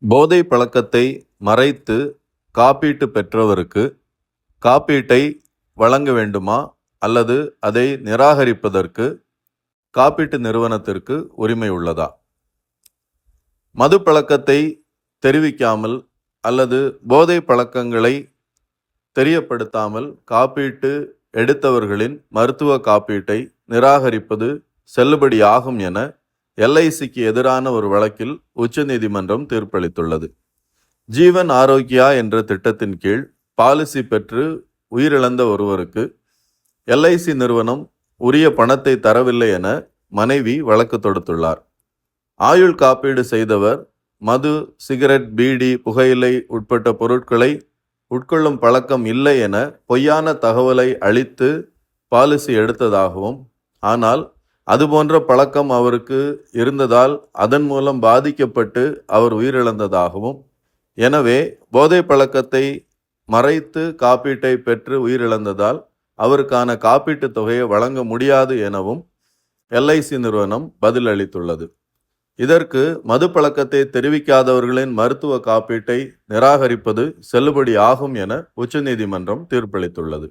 போதை பழக்கத்தை மறைத்து காப்பீட்டு பெற்றவருக்கு காப்பீட்டை வழங்க வேண்டுமா அல்லது அதை நிராகரிப்பதற்கு காப்பீட்டு நிறுவனத்திற்கு உரிமை உள்ளதா? மது பழக்கத்தை தெரிவிக்காமல் அல்லது போதை பழக்கங்களை தெரியப்படுத்தாமல் காப்பீட்டு எடுத்தவர்களின் மருத்துவ காப்பீட்டை நிராகரிப்பது செல்லுபடியாகும் என எல்ஐசிக்கு எதிரான ஒரு வழக்கில் உச்சநீதிமன்றம் தீர்ப்பளித்துள்ளது. ஜீவன் ஆரோக்கியா என்ற திட்டத்தின் கீழ் பாலிசி பெற்று உயிரிழந்த ஒருவருக்கு எல்ஐசி நிறுவனம் உரிய பணத்தை தரவில்லை என மனைவி வழக்கு தொடுத்துள்ளார். ஆயுள் காப்பீடு செய்தவர் மது, சிகரெட், பீடி, புகையிலை உட்பட்ட பொருட்களை உட்கொள்ளும் பழக்கம் இல்லை என பொய்யான தகவலை அளித்து பாலிசி எடுத்ததாகவும், ஆனால் அதுபோன்ற பழக்கம் அவருக்கு இருந்ததால் அதன் மூலம் பாதிக்கப்பட்டு அவர் உயிரிழந்ததாகவும், எனவே போதை பழக்கத்தை மறைத்து காப்பீட்டை பெற்று உயிரிழந்ததால் அவருக்கான காப்பீட்டுத் தொகையை வழங்க முடியாது எனவும் எல்ஐசி நிறுவனம் பதில் அளித்துள்ளது. இதற்கு மது பழக்கத்தை தெரிவிக்காதவர்களின் மருத்துவ காப்பீட்டை நிராகரிப்பது செல்லுபடி ஆகும் என உச்சநீதிமன்றம் தீர்ப்பளித்துள்ளது.